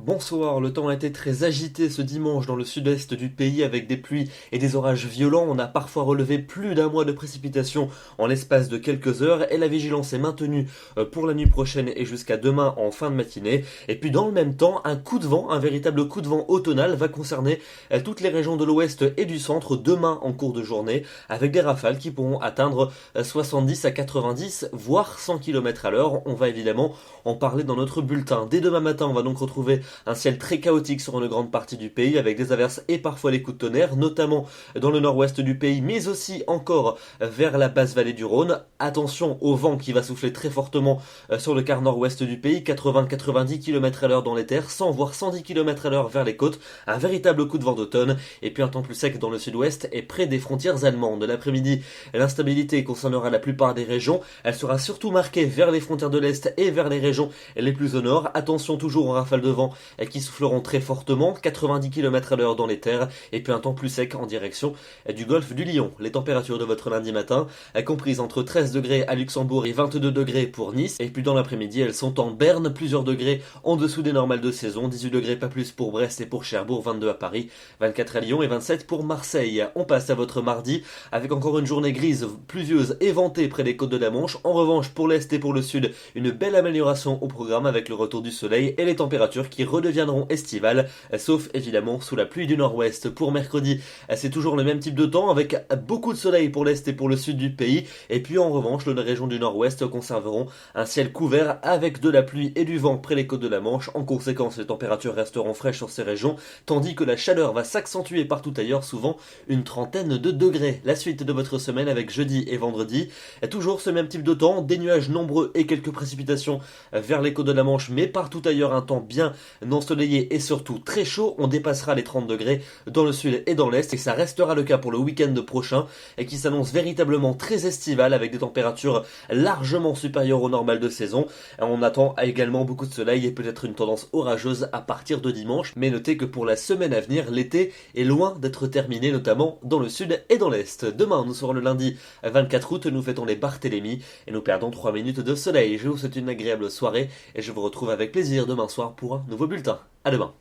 Bonsoir, le temps a été très agité ce dimanche dans le sud-est du pays avec des pluies et des orages violents. On a parfois relevé plus d'un mois de précipitations en l'espace de quelques heures et la vigilance est maintenue pour la nuit prochaine et jusqu'à demain en fin de matinée. Et puis dans le même temps, un coup de vent, un véritable coup de vent automnal va concerner toutes les régions de l'ouest et du centre demain en cours de journée avec des rafales qui pourront atteindre 70 à 90 voire 100 km à l'heure. On va évidemment en parler dans notre bulletin. Dès demain matin, on va donc retrouver un ciel très chaotique sur une grande partie du pays avec des averses et parfois des coups de tonnerre, notamment dans le nord-ouest du pays, mais aussi encore vers la basse vallée du Rhône. Attention au vent qui va souffler très fortement sur le quart nord-ouest du pays, 80-90 km à l'heure dans les terres, 100 voire 110 km à l'heure vers les côtes, un véritable coup de vent d'automne, et puis un temps plus sec dans le sud-ouest et près des frontières allemandes. L'après-midi, l'instabilité concernera la plupart des régions, elle sera surtout marquée vers les frontières de l'Est et vers les régions les plus au nord. Attention toujours aux rafales de vent qui souffleront très fortement, 90 km à l'heure dans les terres, et puis un temps plus sec en direction du golfe du Lion. Les températures de votre lundi matin, comprises entre 13 degrés à Luxembourg et 22 degrés pour Nice, et puis dans l'après-midi, elles sont en berne, plusieurs degrés en dessous des normales de saison, 18 degrés pas plus pour Brest et pour Cherbourg, 22 à Paris, 24 à Lyon et 27 pour Marseille. On passe à votre mardi, avec encore une journée grise, pluvieuse et ventée près des côtes de la Manche. En revanche, pour l'Est et pour le Sud, une belle amélioration au programme avec le retour du soleil et les températures qui redeviendront estivales, sauf évidemment sous la pluie du nord-ouest. Pour mercredi, c'est toujours le même type de temps avec beaucoup de soleil pour l'est et pour le sud du pays, et puis en revanche les régions du nord-ouest conserveront un ciel couvert avec de la pluie et du vent près les côtes de la Manche. En conséquence, les températures resteront fraîches sur ces régions, tandis que la chaleur va s'accentuer partout ailleurs, souvent une trentaine de degrés. La suite de votre semaine avec jeudi et vendredi, toujours ce même type de temps, des nuages nombreux et quelques précipitations vers les côtes de la Manche, mais partout ailleurs un temps bien ensoleillé et surtout très chaud. On dépassera les 30 degrés dans le sud et dans l'est, et ça restera le cas pour le week-end prochain, et qui s'annonce véritablement très estival avec des températures largement supérieures au normal de saison. On attend également beaucoup de soleil et peut-être une tendance orageuse à partir de dimanche, mais notez que pour la semaine à venir, l'été est loin d'être terminé, notamment dans le sud et dans l'est. Demain, nous serons le lundi 24 août, nous fêtons les Barthélemy et nous perdons 3 minutes de soleil. Je vous souhaite une agréable soirée et je vous retrouve avec plaisir demain soir pour un nouveau bulletin. À demain.